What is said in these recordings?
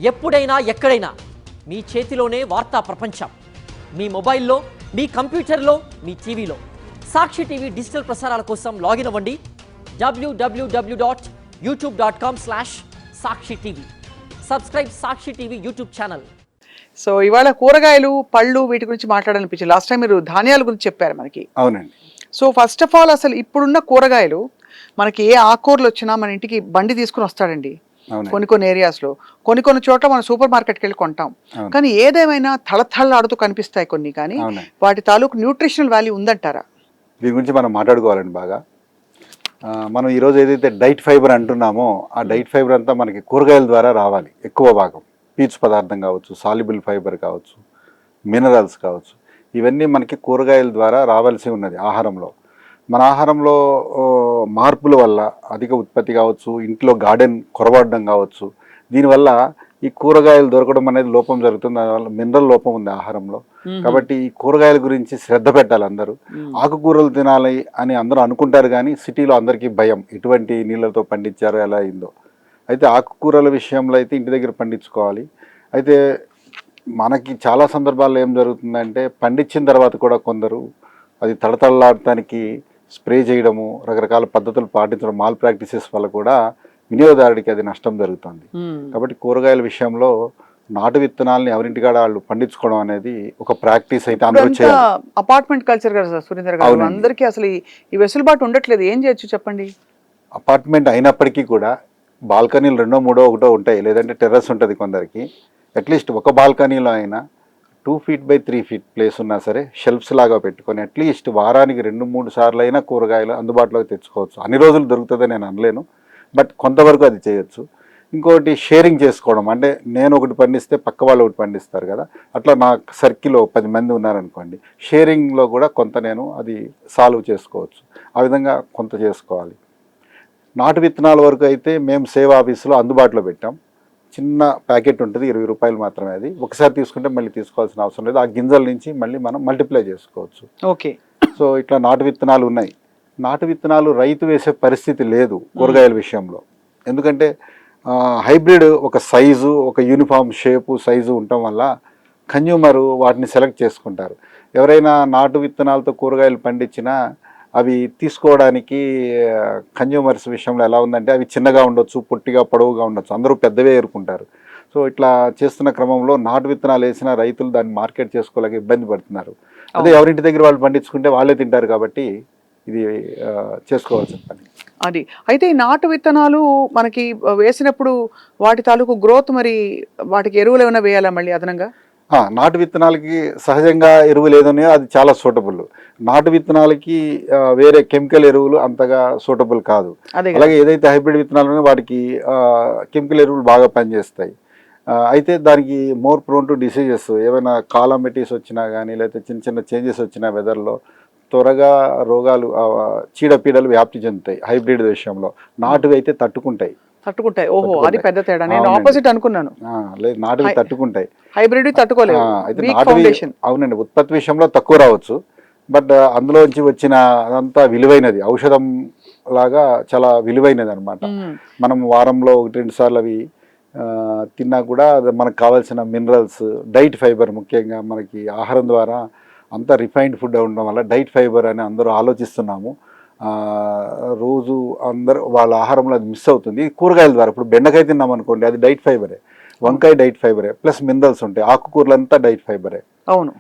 ఎప్పుడైనా ఎక్కడైనా మీ చేతిలోనే వార్తా ప్రపంచం. మీ మొబైల్లో, మీ కంప్యూటర్లో, మీ టీవీలో. సాక్షి టీవీ డిజిటల్ ప్రసారాల కోసం లాగిన్ అవ్వండి www.youtube.com/సాక్షి టీవీ. సబ్స్క్రైబ్ సాక్షి టీవీ యూట్యూబ్ ఛానల్. సో ఇవాళ కూరగాయలు, పళ్ళు వీటి గురించి మాట్లాడాలనిపించింది. లాస్ట్ టైం మీరు ధాన్యాల గురించి చెప్పారు మనకి. అవునండి. సో ఫస్ట్ ఆఫ్ ఆల్ అసలు ఇప్పుడున్న కూరగాయలు మనకి ఏ ఆకుకూరలు వచ్చినా మన ఇంటికి బండి తీసుకుని వస్తాడండి. కొన్ని ఏరియాస్లో, కొన్ని చోట్ల మనం సూపర్ మార్కెట్కి వెళ్ళి కొంటాం. కానీ ఏదేమైనా తళతళలాడుతూ కనిపిస్తాయి కొన్ని, కానీ వాటి తాలూకు న్యూట్రిషనల్ వాల్యూ ఉందంటారా? దీని గురించి మనం మాట్లాడుకోవాలండి బాగా. మనం ఈరోజు ఏదైతే డైట్ ఫైబర్ అంటున్నామో ఆ డైట్ ఫైబర్ అంతా మనకి కూరగాయల ద్వారా రావాలి. ఎక్కువ భాగం పీచు పదార్థం కావచ్చు, సాల్యుబుల్ ఫైబర్ కావచ్చు, మినరల్స్ కావచ్చు, ఇవన్నీ మనకి కూరగాయల ద్వారా రావాల్సి ఉన్నది ఆహారంలో. మన ఆహారంలో మార్పుల వల్ల అధిక ఉత్పత్తి కావచ్చు, ఇంట్లో గార్డెన్ కొరవడడం కావచ్చు, దీనివల్ల ఈ కూరగాయలు దొరకడం అనేది లోపం జరుగుతుంది. దానివల్ల మినరల్ లోపం ఉంది ఆహారంలో. కాబట్టి ఈ కూరగాయల గురించి శ్రద్ధ పెట్టాలి అందరూ. ఆకుకూరలు తినాలి అని అందరూ అనుకుంటారు, కానీ సిటీలో అందరికీ భయం, ఎటువంటి నీళ్ళతో పండించారో ఎలా అయిందో. అయితే ఆకుకూరల విషయంలో అయితే ఇంటి దగ్గర పండించుకోవాలి. అయితే మనకి చాలా సందర్భాల్లో ఏం జరుగుతుందంటే పండించిన తర్వాత కూడా కొందరు అది తడతడలాడటానికి స్ప్రే చేయడము, రకరకాల పద్ధతులు పాటించడం, మాల్ ప్రాక్టీసెస్ వల్ల కూడా వినియోగదారుడికి అది నష్టం జరుగుతుంది. కాబట్టి కూరగాయల విషయంలో నాటు విత్తనాలని ఎవరింటికాడ వాళ్ళు పండించుకోవడం అనేది ఒక ప్రాక్టీస్ అయితే అందరూ చేయాలి. అపార్ట్మెంట్ కల్చర్ కదా సురేందర్ గారు, అందరికీ అసలు ఈ వెసులుబాటు ఉండట్లేదు. ఏం చేయొచ్చు చెప్పండి? అపార్ట్మెంట్ అయినప్పటికీ కూడా బాల్కనీలు 2, 3, 1 ఉంటాయి, లేదంటే టెర్రస్ ఉంటుంది కొందరికి. అట్లీస్ట్ ఒక బాల్కనీలో అయినా 2 feet by 3 feet ప్లేస్ ఉన్నా సరే షెల్ఫ్స్ లాగా పెట్టుకొని అట్లీస్ట్ వారానికి 2-3 సార్లు అయినా కూరగాయలు అందుబాటులోకి తెచ్చుకోవచ్చు. అన్ని రోజులు దొరుకుతుందని నేను అనలేను, బట్ కొంతవరకు అది చేయొచ్చు. ఇంకోటి షేరింగ్ చేసుకోవడం, అంటే నేను ఒకటి పండిస్తే పక్క వాళ్ళు ఒకటి పండిస్తారు కదా, అట్లా నా సర్కిల్లో 10 మంది ఉన్నారనుకోండి, షేరింగ్లో కూడా కొంత నేను అది సాల్వ్ చేసుకోవచ్చు. ఆ విధంగా కొంత చేసుకోవాలి. నాటు విత్తనాల వరకు అయితే మేము సేవ్ ఆఫీసులో అందుబాటులో పెట్టాం. చిన్న ప్యాకెట్ ఉంటుంది, 20 రూపాయలు మాత్రమే. అది ఒకసారి తీసుకుంటే మళ్ళీ తీసుకోవాల్సిన అవసరం లేదు. ఆ గింజల నుంచి మళ్ళీ మనం మల్టిప్లై చేసుకోవచ్చు. ఓకే. సో ఇట్లా నాటు విత్తనాలు ఉన్నాయి. నాటు విత్తనాలు రైతు వేసే పరిస్థితి లేదు కూరగాయల విషయంలో. ఎందుకంటే హైబ్రిడ్ ఒక సైజు, ఒక యూనిఫామ్ షేపు, సైజు ఉండటం వల్ల కన్జ్యూమరు వాటిని సెలెక్ట్ చేసుకుంటారు. ఎవరైనా నాటు విత్తనాలతో కూరగాయలు పండించినా అవి తీసుకోవడానికి కన్జ్యూమర్స్ విషయంలో ఎలా ఉందంటే అవి చిన్నగా ఉండొచ్చు, పొట్టిగా, పొడవుగా ఉండొచ్చు, అందరూ పెద్దవే ఏరుకుంటారు. సో ఇట్లా చేస్తున్న క్రమంలో నాటు విత్తనాలు వేసిన రైతులు దాన్ని మార్కెట్ చేసుకోలేక ఇబ్బంది పడుతున్నారు. అదే ఎవరింటి దగ్గర వాళ్ళు పండించుకుంటే వాళ్ళే తింటారు. కాబట్టి ఇది చేసుకోవాల్సిన పని అది. అయితే ఈ నాటు విత్తనాలు మనకి వేసినప్పుడు వాటి తాలూకు గ్రోత్, మరి వాటికి ఎరువులు ఏమైనా వేయాలా మళ్ళీ అదనంగా? నాటు విత్తనాలకి సహజంగా ఎరువులు ఏదైనా అది చాలా సూటబుల్. నాటు విత్తనాలకి వేరే కెమికల్ ఎరువులు అంతగా సూటబుల్ కాదు. అలాగే ఏదైతే హైబ్రిడ్ విత్తనాలు ఉన్నాయో వాటికి కెమికల్ ఎరువులు బాగా పనిచేస్తాయి. అయితే దానికి మోర్ ప్రోన్ టు డిసీజెస్, ఏమైనా కాలమిటీస్ వచ్చినా కానీ, లేకపోతే చిన్న చిన్న చేంజెస్ వచ్చినా వెదర్లో త్వరగా రోగాలు, చీడపీడలు వ్యాప్తి చెందుతాయి హైబ్రిడ్ విషయంలో. నాటువి అయితే తట్టుకుంటాయి. ఓహో, అది పెద్ద తేడా. నేను ఆపోజిట్ అనుకున్నాను. లేదు, నాటువి తట్టుకుంటాయి, హైబ్రిడ్ తట్టుకోలేదు. అయితే నాటువి అవునండి ఉత్పత్తి విషయంలో తక్కువ రావచ్చు, బట్ అందులోంచి వచ్చిన అదంతా విలువైనది, ఔషధం లాగా చాలా విలువైనది అనమాట. మనం వారంలో 1-2 సార్లు అవి తిన్నా కూడా మనకు కావాల్సిన మినరల్స్, డైట్ ఫైబర్, ముఖ్యంగా మనకి ఆహారం ద్వారా అంతా రిఫైన్డ్ ఫుడ్ ఉండడం వల్ల డైట్ ఫైబర్ అని అందరూ ఆలోచిస్తున్నాము. రోజు అందరూ వాళ్ళ ఆహారంలో అది మిస్ అవుతుంది. కూరగాయల ద్వారా ఇప్పుడు బెండకాయ తిన్నాం అనుకోండి, అది డైట్ ఫైబరే. వంకాయ డైట్ ఫైబరే, ప్లస్ మినరల్స్ ఉంటాయి. ఆకుకూరలంతా డైట్ ఫైబరే. అవును.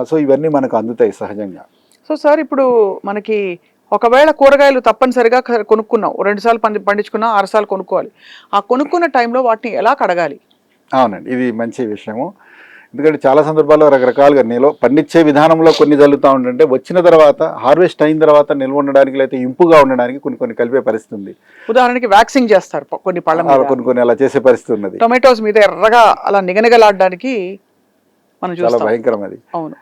సో ఇవన్నీ మనకు అందుతాయి సహజంగా. సో సార్, ఇప్పుడు మనకి ఒకవేళ కూరగాయలు తప్పనిసరిగా కొనుక్కున్నాం, 2 సార్లు పండించుకున్నాం, 6 సార్లు కొనుక్కోవాలి. ఆ కొనుక్కున్న టైంలో వాటిని ఎలా కడగాలి? అవునండి, ఇది మంచి విషయము. ఎందుకంటే చాలా సందర్భాల్లో రకరకాలుగా పండించే విధానంలో కొన్ని జరుగుతూ ఉంటుంటే వచ్చిన తర్వాత, హార్వెస్ట్ అయిన తర్వాత నిల్వ ఉండడానికి, లేకపోతే ఇంపుగా ఉండడానికి కొన్ని కలిపే పరిస్థితి ఉంది. ఉదాహరణకి వ్యాక్సింగ్ చేస్తారు కొన్ని పళ్ళ, కొన్ని అలా చేసే పరిస్థితి ఉన్నది. టొమాటోస్ మీద ఎర్రగా అలా నిగనిగలాడడానికి మనం చాలా భయంకరం అది. అవును.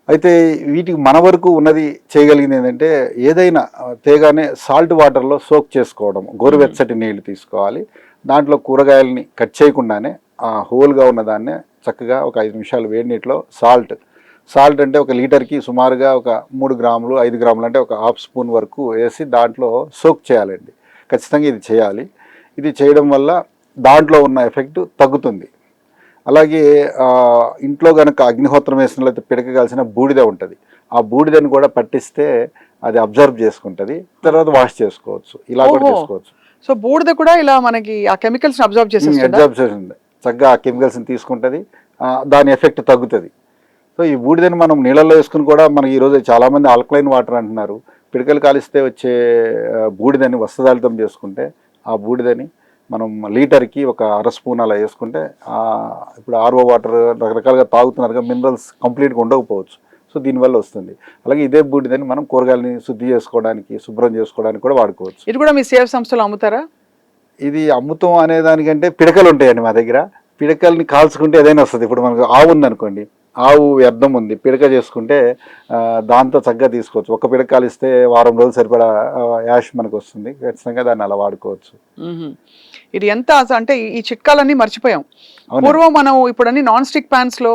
అయితే వీటికి మన వరకు ఉన్నది చేయగలిగింది ఏంటంటే, ఏదైనా తేగానే సాల్ట్ వాటర్లో సోక్ చేసుకోవడం, గోరువెచ్చటి నీళ్లు తీసుకోవాలి. దాంట్లో కూరగాయలని కట్ చేయకుండానే ఆ హోల్గా ఉన్నదాన్నే చక్కగా ఒక 5 నిమిషాలు వేడి నీటిలో సాల్ట్ అంటే 1 లీటర్కి సుమారుగా ఒక 3 గ్రాములు, 5 గ్రాములు అంటే ఒక ½ స్పూన్ వరకు వేసి దాంట్లో సోక్ చేయాలండి. ఖచ్చితంగా ఇది చేయాలి. ఇది చేయడం వల్ల దాంట్లో ఉన్న ఎఫెక్ట్ తగ్గుతుంది. అలాగే ఇంట్లో కనుక అగ్నిహోత్రం వేసినట్లయితే పిడక కాల్సిన బూడిద ఉంటుంది, ఆ బూడిదని కూడా పట్టిస్తే అది అబ్జర్వ్ చేసుకుంటుంది, తర్వాత వాష్ చేసుకోవచ్చు, ఇలా కూడా చేసుకోవచ్చు. సో బూడిద కూడా ఇలా మనకి ఆ కెమికల్స్ అబ్జర్వ్ చేస్తుంది, చక్కగా ఆ కెమికల్స్ని తీసుకుంటుంది, దాని ఎఫెక్ట్ తగ్గుతుంది. సో ఈ బూడిదని మనం నీళ్ళల్లో వేసుకుని కూడా మనకి ఈరోజు చాలామంది ఆల్కలైన్ వాటర్ అంటున్నారు. పిడకలు కాలిస్తే వచ్చే బూడిదని వస్త్రదాలితం చేసుకుంటే ఆ బూడిదని మనం లీటర్కి ఒక 1/2 స్పూన్ అలా వేసుకుంటే, ఇప్పుడు ఆర్ఓ వాటర్ రకరకాలుగా తాగుతున్నారుగా, మినరల్స్ కంప్లీట్గా ఉండకపోవచ్చు, సో దీనివల్ల వస్తుంది. అలాగే ఇదే బూడిదని మనం కూరగాయలని శుద్ధి చేసుకోవడానికి, శుభ్రం చేసుకోవడానికి కూడా వాడుకోవచ్చు. ఇది కూడా మీ సేవ సంస్థలో అమ్ముతారా? ఇది అమ్ముతాం అనే దానికంటే పిడకలు ఉంటాయండి మా దగ్గర, పిడకల్ని కాల్చుకుంటే ఏదైనా వస్తుంది. ఇప్పుడు మనకు ఆవు ఉందనుకోండి, ఆవు వ్యర్థం ఉంది, పిడక చేసుకుంటే దాంతో చక్కగా తీసుకోవచ్చు. ఒక పిడక కాలిస్తే వారం రోజులు సరిపడా యాష్ మనకు వస్తుంది, ఖచ్చితంగా దాన్ని అలా వాడుకోవచ్చు. ఇది ఎంత అంటే ఈ చిట్కాలన్నీ మర్చిపోయాం. పూర్వం మనం ఇప్పుడు అన్ని నాన్ స్టిక్ ప్యాన్స్ లో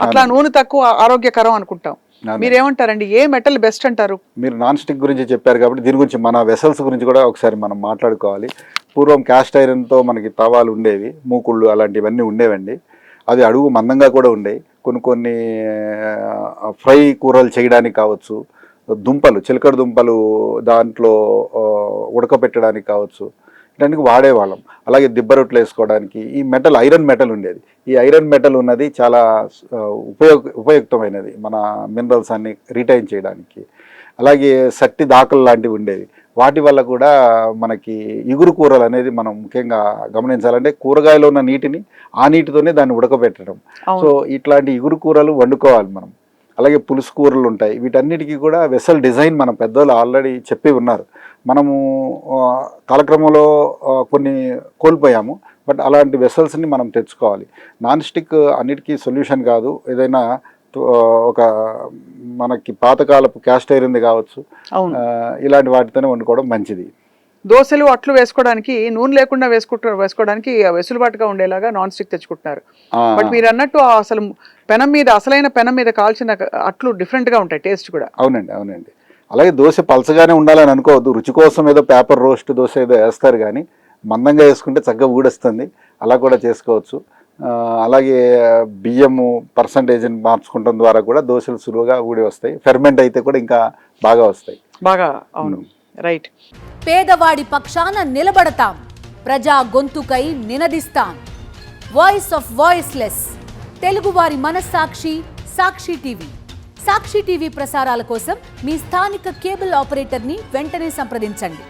అట్లా నూనె తక్కువ ఆరోగ్యకరం అనుకుంటాం. మీరేమంటారండి, ఏ మెటల్ బెస్ట్ అంటారు? మీరు నాన్ స్టిక్ గురించి చెప్పారు కాబట్టి దీని గురించి మన వెసల్స్ గురించి కూడా ఒకసారి మనం మాట్లాడుకోవాలి. పూర్వం క్యాస్ట్ ఐరన్తో మనకి తవాలు ఉండేవి, మూకుళ్ళు అలాంటివన్నీ ఉండేవండి. అవి అడుగు మందంగా కూడా ఉండేవి. కొన్ని ఫ్రై కూరలు చేయడానికి కావచ్చు, దుంపలు, చిలకడ దుంపలు దాంట్లో ఉడకబెట్టడానికి కావచ్చు, ఇలాంటివి వాడేవాళ్ళం. అలాగే దిబ్బ రొట్టెలు వేసుకోవడానికి ఈ మెటల్, ఐరన్ మెటల్ ఉండేది. ఈ ఐరన్ మెటల్ ఉన్నది చాలా ఉపయుక్తమైనది మన మినరల్స్ అన్ని రిటైన్ చేయడానికి. అలాగే సట్టి దాకలు లాంటివి ఉండేవి, వాటి వల్ల కూడా మనకి ఇగురు కూరలు అనేది మనం ముఖ్యంగా గమనించాలంటే కూరగాయలో ఉన్న నీటిని ఆ నీటితోనే దాన్ని ఉడకబెట్టడం. సో ఇట్లాంటి ఇగురు కూరలు వండుకోవాలి మనం. అలాగే పులుసు కూరలు ఉంటాయి, వీటన్నిటికీ కూడా వెసల్ డిజైన్ మన పెద్దలు ఆల్రెడీ చెప్పి ఉన్నారు. మనము కాలక్రమంలో కొన్ని కోల్పోయాము, బట్ అలాంటి వెసల్స్ని మనం తెచ్చుకోవాలి. నాన్ స్టిక్ అన్నిటికీ సొల్యూషన్ కాదు, ఏదైనా ఒక మనకి పాతకాలపు క్యాస్ట్ ఐరన్ కావచ్చు, ఇలాంటి వాటితోనే వండుకోవడం మంచిది. దోశలు అట్లు వేసుకోవడానికి నూనె లేకుండా వేసుకోవడానికి వెసులుబాటుగా ఉండేలాగా నాన్ స్టిక్ తెచ్చుకుంటున్నారు. బట్ మీరు అన్నట్టు అసలు పెనం మీద, అసలైన పెనం మీద కాల్చిన అట్లు డిఫరెంట్ గా ఉంటాయి, టేస్ట్ కూడా. అవునండి. అలాగే దోశ పలచగానే ఉండాలని అనుకోవద్దు, రుచి కోసం ఏదో పేపర్ రోస్ట్ దోశ ఏదో వేస్తారు, కానీ మందంగా వేసుకుంటే చక్కగా ఊడొస్తుంది, అలా కూడా చేసుకోవచ్చు. అలాగే బియ్యము పర్సంటేజ్ని మార్చుకోవడం ద్వారా కూడా దోశలు సులువుగా ఊడి వస్తాయి. ఫెర్మెంట్ అయితే కూడా ఇంకా బాగా వస్తాయి. బాగా, అవును, రైట్. పేదవాడి పక్షాన నిలబడతాం, ప్రజా గొంతుకై నినదిస్తాం. వాయిస్ ఆఫ్ వాయిస్లెస్, తెలుగువారి మనస్సాక్షి, సాక్షి టీవీ. సాక్షి టీవీ ప్రసారాల కోసం మీ స్థానిక కేబుల్ ఆపరేటర్ని వెంటనే సంప్రదించండి.